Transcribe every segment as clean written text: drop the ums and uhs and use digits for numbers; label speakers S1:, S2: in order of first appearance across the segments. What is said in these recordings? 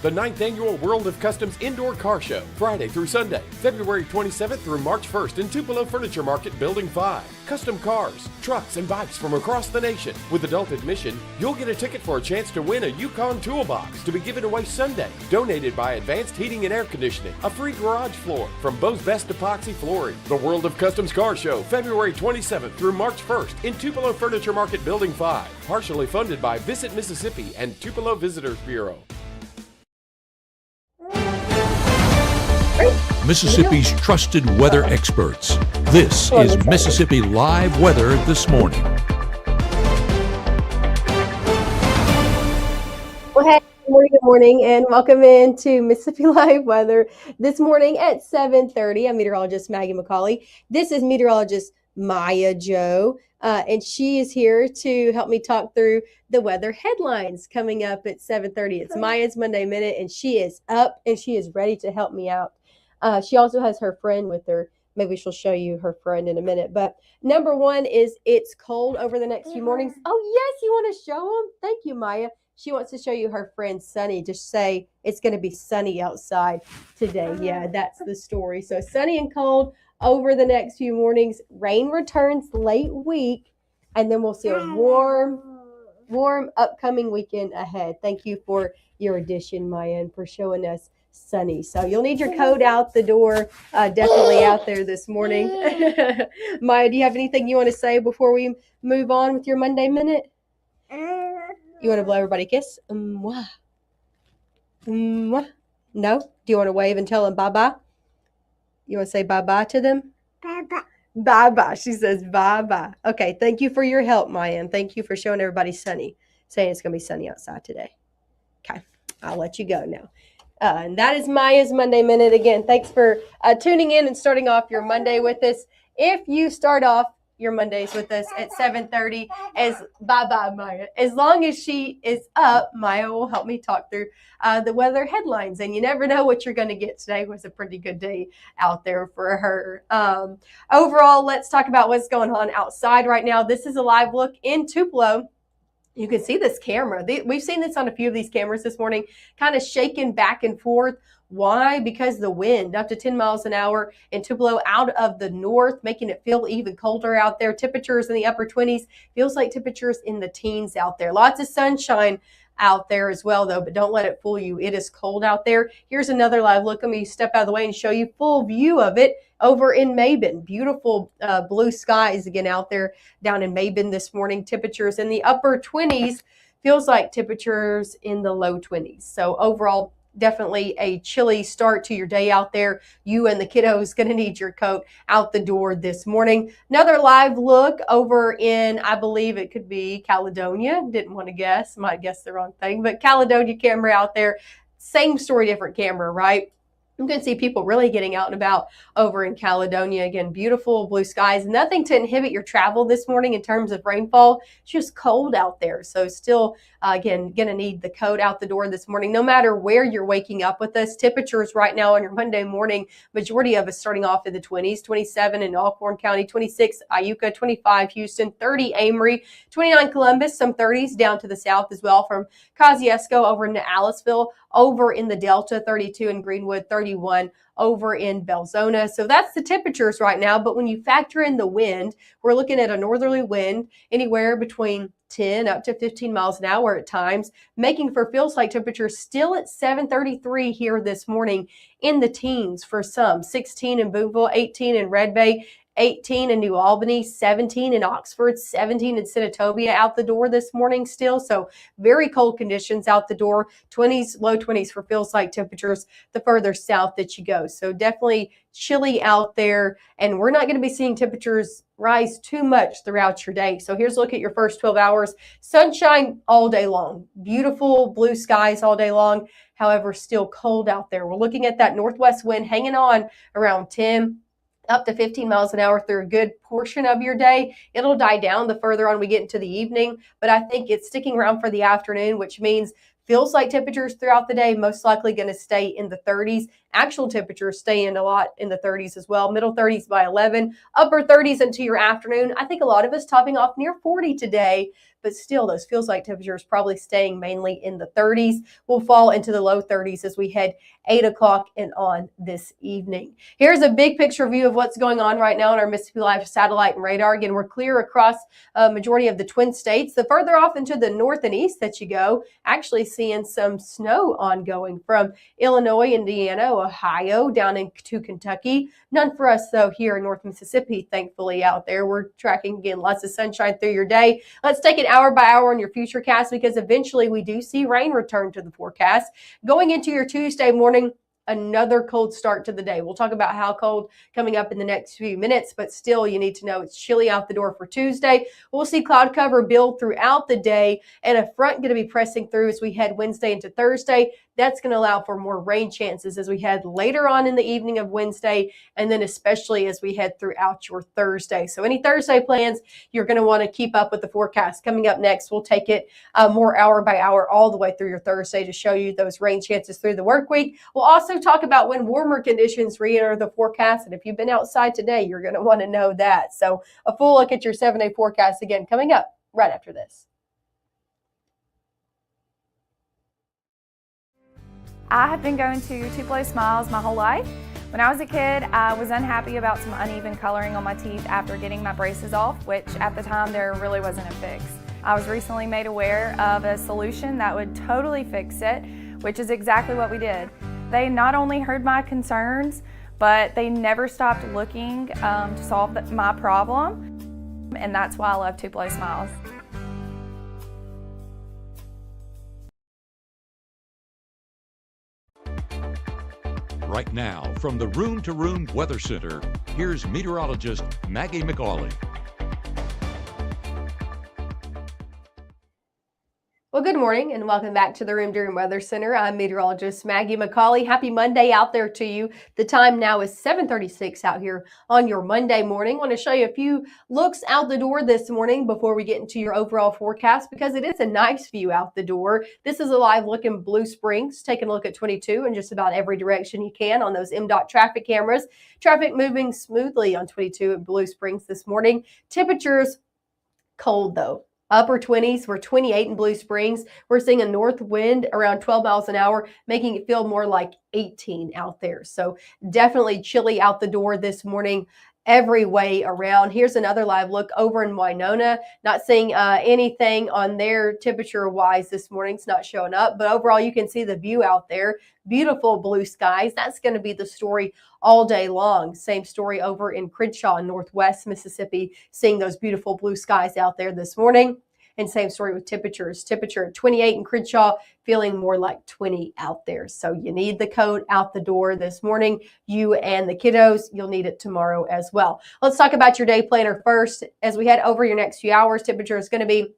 S1: The 9th Annual World of Customs Indoor Car Show, Friday through Sunday, February 27th through March 1st in Tupelo Furniture Market, Building 5. Custom cars, trucks, and bikes from across the nation. With adult admission, you'll get a ticket for a chance to win a Yukon Toolbox to be given away Sunday. Donated by Advanced Heating and Air Conditioning, a free garage floor from Bo's Best Epoxy Flooring. The World of Customs Car Show, February 27th through March 1st in Tupelo Furniture Market, Building 5. Partially funded by Visit Mississippi and Tupelo Visitors Bureau.
S2: Mississippi's trusted weather experts. This is Mississippi Live Weather This Morning.
S3: Well, hey, good morning, and welcome into Mississippi Live Weather this morning at 7:30. I'm meteorologist Maggye McCauley. This is meteorologist Maggye, and she is here to help me talk through the weather headlines coming up at 7:30. It's Maggye's Monday Minute, and she is up and she is ready to help me out. She also has her friend with her. Maybe she'll show you her friend in a minute. But number one is it's cold over the next few mornings. Oh, yes, you want to show them? Thank you, Maggye. She wants to show you her friend Sunny. Just say it's going to be sunny outside today. Yeah, that's the story. So sunny and cold over the next few mornings. Rain returns late week, and then we'll see a warm upcoming weekend ahead. Thank you for your addition, Maggye, and for showing us sunny. So you'll need your coat out the door, definitely out there this morning. Maggye, do you have anything you want to say before we move on with your Monday Minute? You want to blow everybody a kiss? Mwah. Mwah. No? Do you want to wave and tell them bye-bye? You want to say bye-bye to them?
S4: Bye-bye.
S3: Bye-bye. She says bye-bye. Okay, thank you for your help, Maggye, and thank you for showing everybody sunny, saying it's going to be sunny outside today. Okay, I'll let you go now. And that is Maggye's Monday Minute. Again, thanks for tuning in and starting off your Monday with us. If you start off your Mondays with us at 7:30, bye-bye, Maggye. As long as she is up, Maggye will help me talk through the weather headlines. And you never know what you're going to get. Today was a pretty good day out there for her. Overall, let's talk about what's going on outside right now. This is a live look in Tupelo. You can see this camera. We've seen this on a few of these cameras this morning, kind of shaking back and forth. Why? Because the wind up to 10 miles an hour in Tupelo out of the north, making it feel even colder out there. Temperatures in the upper 20s. Feels like temperatures in the teens out there. Lots of sunshine out there as well, though, but don't let it fool you. It is cold out there. Here's another live look. Let me step out of the way and show you full view of it over in Maben. Beautiful blue skies again out there down in Maben this morning. Temperatures in the upper 20s. Feels like temperatures in the low 20s. So overall, definitely a chilly start to your day out there. You and the kiddos going to need your coat out the door this morning. Another live look over in, I believe it could be Caledonia. Didn't want to guess. Might guess the wrong thing. But Caledonia camera out there. Same story, different camera, right? You can see people really getting out and about over in Caledonia. Again, beautiful blue skies. Nothing to inhibit your travel this morning in terms of rainfall. It's just cold out there. So still, again, going to need the coat out the door this morning. No matter where you're waking up with us, temperatures right now on your Monday morning, majority of us starting off in the 20s, 27 in Alcorn County, 26 Iuka, 25 Houston, 30 Amory, 29 Columbus, some 30s down to the south as well from Kosciuszko over into Aliceville, over in the Delta, 32 in Greenwood, 31 over in Belzona. So that's the temperatures right now. But when you factor in the wind, we're looking at a northerly wind anywhere between 10 up to 15 miles an hour at times, making for feels like temperatures still at 7:33 here this morning in the teens for some. 16 in Boonville, 18 in Red Bay, 18 in New Albany, 17 in Oxford, 17 in Senatobia out the door this morning still. So very cold conditions out the door, 20s, low 20s for feels like temperatures the further south that you go. So definitely chilly out there, and we're not going to be seeing temperatures rise too much throughout your day. So here's a look at your first 12 hours. Sunshine all day long, beautiful blue skies all day long. However, still cold out there. We're looking at that northwest wind hanging on around 10 up to 15 miles an hour through a good portion of your day. It'll die down the further on we get into the evening, but I think it's sticking around for the afternoon, which means feels like temperatures throughout the day most likely going to stay in the 30s Actual temperatures staying a lot in the 30s as well. Middle 30s by 11, upper 30s into your afternoon. I think a lot of us topping off near 40 today, but still those feels like temperatures probably staying mainly in the 30s. We'll fall into the low 30s as we head 8 o'clock and on this evening. Here's a big picture view of what's going on right now on our Mississippi Live satellite and radar. Again, we're clear across a majority of the Twin States. The further off into the north and east that you go, actually seeing some snow ongoing from Illinois, Indiana, Ohio, down into Kentucky. None for us, though, here in North Mississippi, thankfully, out there. We're tracking, again, lots of sunshine through your day. Let's take it hour by hour on your future cast, because eventually we do see rain return to the forecast. Going into your Tuesday morning, another cold start to the day. We'll talk about how cold coming up in the next few minutes, but still you need to know it's chilly out the door for Tuesday. We'll see cloud cover build throughout the day and a front going to be pressing through as we head Wednesday into Thursday. That's going to allow for more rain chances as we head later on in the evening of Wednesday, and then especially as we head throughout your Thursday. So any Thursday plans, you're going to want to keep up with the forecast. Coming up next, we'll take it more hour by hour all the way through your Thursday to show you those rain chances through the work week. We'll also talk about when warmer conditions re-enter the forecast, and if you've been outside today, you're going to want to know that. So a full look at your 7-day forecast again coming up right after this.
S4: I have been going to Tupelo Smiles my whole life. When I was a kid, I was unhappy about some uneven coloring on my teeth after getting my braces off, which at the time there really wasn't a fix. I was recently made aware of a solution that would totally fix it, which is exactly what we did. They not only heard my concerns, but they never stopped looking to solve my problem, and that's why I love Tupelo Smiles.
S2: Right now, from the Room to Room Weather Center, here's meteorologist Maggye McCauley.
S3: Well, good morning and welcome back to the Room to Room Weather Center. I'm meteorologist Maggye McCauley. Happy Monday out there to you. The time now is 7:36 out here on your Monday morning. I want to show you a few looks out the door this morning before we get into your overall forecast, because it is a nice view out the door. This is a live look in Blue Springs. Taking a look at 22 in just about every direction you can on those MDOT traffic cameras. Traffic moving smoothly on 22 at Blue Springs this morning. Temperatures cold though. Upper 20s, we're 28 in Blue Springs. We're seeing a north wind around 12 miles an hour, making it feel more like 18 out there. So definitely chilly out the door this morning every way around. Here's another live look over in Winona. Not seeing anything on there temperature-wise this morning. It's not showing up, but overall you can see the view out there. Beautiful blue skies. That's going to be the story all day long. Same story over in Crenshaw in Northwest Mississippi, seeing those beautiful blue skies out there this morning. And same story with temperatures. Temperature at 28 in Crenshaw, feeling more like 20 out there. So you need the coat out the door this morning. You and the kiddos, you'll need it tomorrow as well. Let's talk about your day planner first. As we head over your next few hours, temperature is going to be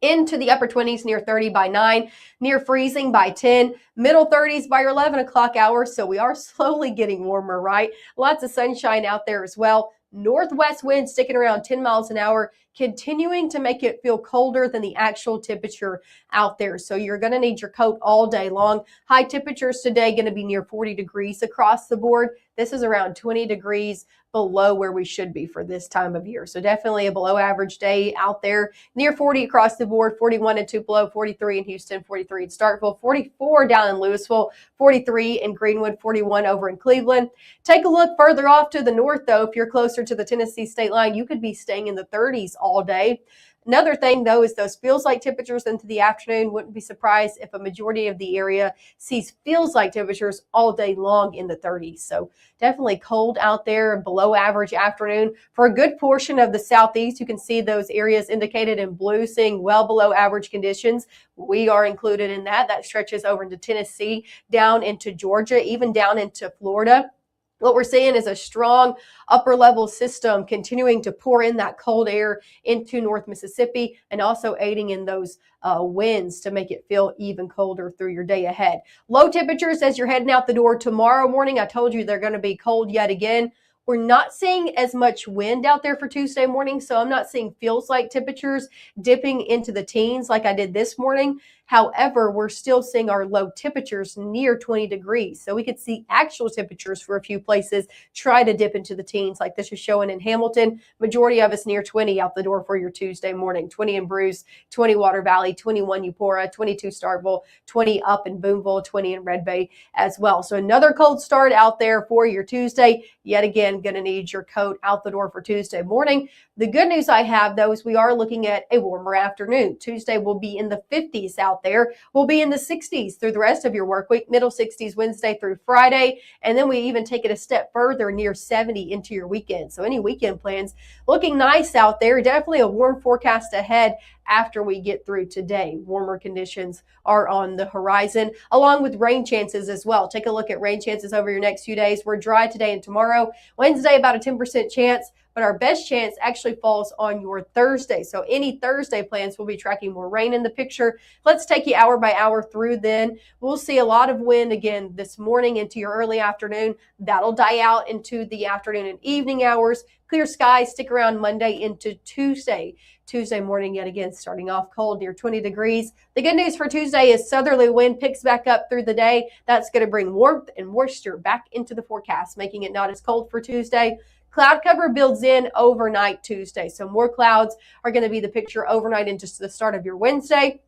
S3: into the upper 20s, near 30 by 9, near freezing by 10, middle 30s by your 11 o'clock hour. So we are slowly getting warmer, right? Lots of sunshine out there as well. Northwest wind sticking around 10 miles an hour, continuing to make it feel colder than the actual temperature out there. So you're going to need your coat all day long. High temperatures today going to be near 40 degrees across the board. This is around 20 degrees below where we should be for this time of year. So definitely a below average day out there. Near 40 across the board, 41 in Tupelo, 43 in Houston, 43 in Starkville, 44 down in Louisville, 43 in Greenwood, 41 over in Cleveland. Take a look further off to the north, though. If you're closer to the Tennessee state line, you could be staying in the 30s all day. Another thing, though, is those feels like temperatures into the afternoon. Wouldn't be surprised if a majority of the area sees feels like temperatures all day long in the 30s. So definitely cold out there, below average afternoon. For a good portion of the southeast, you can see those areas indicated in blue, seeing well below average conditions. We are included in that. That stretches over into Tennessee, down into Georgia, even down into Florida. What we're seeing is a strong upper level system continuing to pour in that cold air into North Mississippi, and also aiding in those winds to make it feel even colder through your day ahead. Low temperatures as you're heading out the door tomorrow morning. I told you they're going to be cold yet again. We're not seeing as much wind out there for Tuesday morning, so I'm not seeing feels like temperatures dipping into the teens like I did this morning. However, we're still seeing our low temperatures near 20 degrees. So we could see actual temperatures for a few places try to dip into the teens, like this is showing in Hamilton. Majority of us near 20 out the door for your Tuesday morning. 20 in Bruce, 20 Water Valley, 21 Eupora, 22 Starkville, 20 up in Boonville, 20 in Red Bay as well. So another cold start out there for your Tuesday. Yet again, going to need your coat out the door for Tuesday morning. The good news I have, though, is we are looking at a warmer afternoon. Tuesday will be in the 50s out there. We'll be in the 60s through the rest of your work week, middle 60s Wednesday through Friday. And then we even take it a step further near 70 into your weekend. So any weekend plans looking nice out there. Definitely a warm forecast ahead after we get through today. Warmer conditions are on the horizon, along with rain chances as well. Take a look at rain chances over your next few days. We're dry today and tomorrow. Wednesday, about a 10% chance. But our best chance actually falls on your Thursday. So any Thursday plans will be tracking more rain in the picture. Let's take you hour by hour through then. We'll see a lot of wind again this morning into your early afternoon. That'll die out into the afternoon and evening hours. Clear skies stick around Monday into Tuesday. Tuesday morning, yet again, starting off cold near 20 degrees. The good news for Tuesday is southerly wind picks back up through the day. That's going to bring warmth and moisture back into the forecast, making it not as cold for Tuesday. Cloud cover builds in overnight Tuesday. So more clouds are going to be the picture overnight into the start of your Wednesday.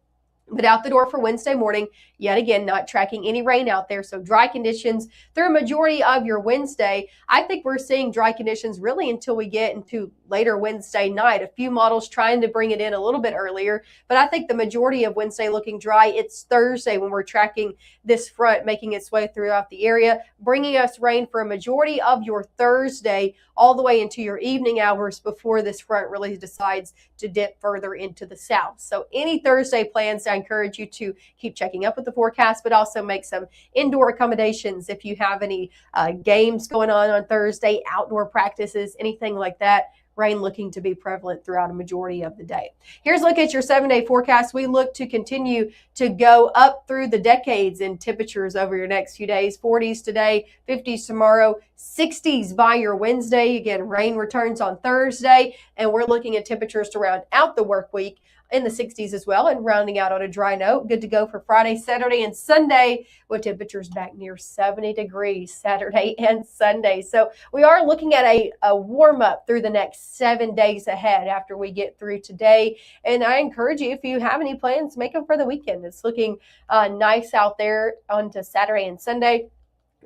S3: But out the door for Wednesday morning, yet again, not tracking any rain out there. So dry conditions through a majority of your Wednesday. I think we're seeing dry conditions really until we get into later Wednesday night. A few models trying to bring it in a little bit earlier. But I think the majority of Wednesday looking dry. It's Thursday when we're tracking this front making its way throughout the area, bringing us rain for a majority of your Thursday all the way into your evening hours before this front really decides to dip further into the south. So any Thursday plans, I encourage you to keep checking up with the forecast, but also make some indoor accommodations if you have any games going on Thursday, outdoor practices, anything like that. Rain looking to be prevalent throughout a majority of the day. Here's a look at your 7-day forecast. We look to continue to go up through the decades in temperatures over your next few days. 40s today, 50s tomorrow, 60s by your Wednesday. Again, rain returns on Thursday, and we're looking at temperatures to round out the work week in the 60s as well, and rounding out on a dry note. Good to go for Friday, Saturday, and Sunday with temperatures back near 70 degrees Saturday and Sunday. So we are looking at a warm up through the next 7 days ahead after we get through today. And I encourage you, if you have any plans, make them for the weekend. It's looking nice out there onto Saturday and Sunday.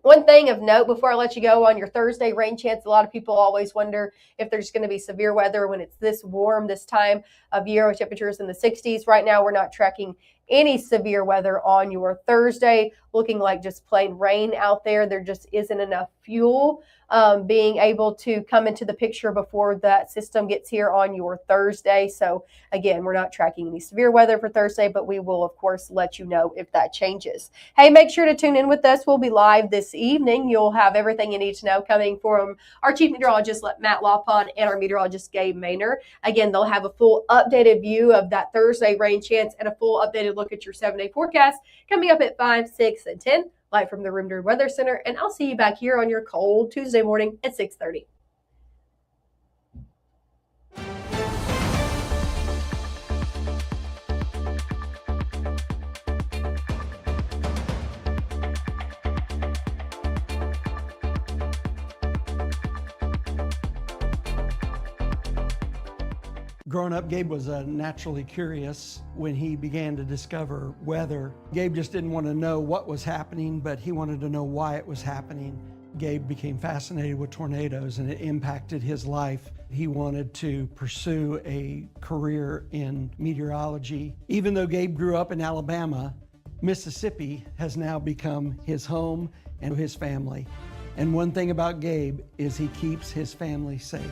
S3: One thing of note before I let you go on your Thursday rain chance, a lot of people always wonder if there's going to be severe weather when it's this warm this time of year with temperatures in the 60s. Right now, we're not tracking any severe weather on your Thursday, looking like just plain rain out there. There just isn't enough fuel being able to come into the picture before that system gets here on your Thursday. So again, we're not tracking any severe weather for Thursday, but we will, of course, let you know if that changes. Hey, make sure to tune in with us. We'll be live this evening. You'll have everything you need to know coming from our chief meteorologist, Matt Lawpon, and our meteorologist, Gabe Maynor. Again, they'll have a full updated view of that Thursday rain chance and a full updated look at your 7-day forecast coming up at 5, 6, and 10. Live from the Room to Room Weather Center, and I'll see you back here on your cold Tuesday morning at 6:30.
S5: Growing up, Gabe was naturally curious when he began to discover weather. Gabe just didn't want to know what was happening, but he wanted to know why it was happening. Gabe became fascinated with tornadoes, and it impacted his life. He wanted to pursue a career in meteorology. Even though Gabe grew up in Alabama, Mississippi has now become his home and his family. And one thing about Gabe is he keeps his family safe.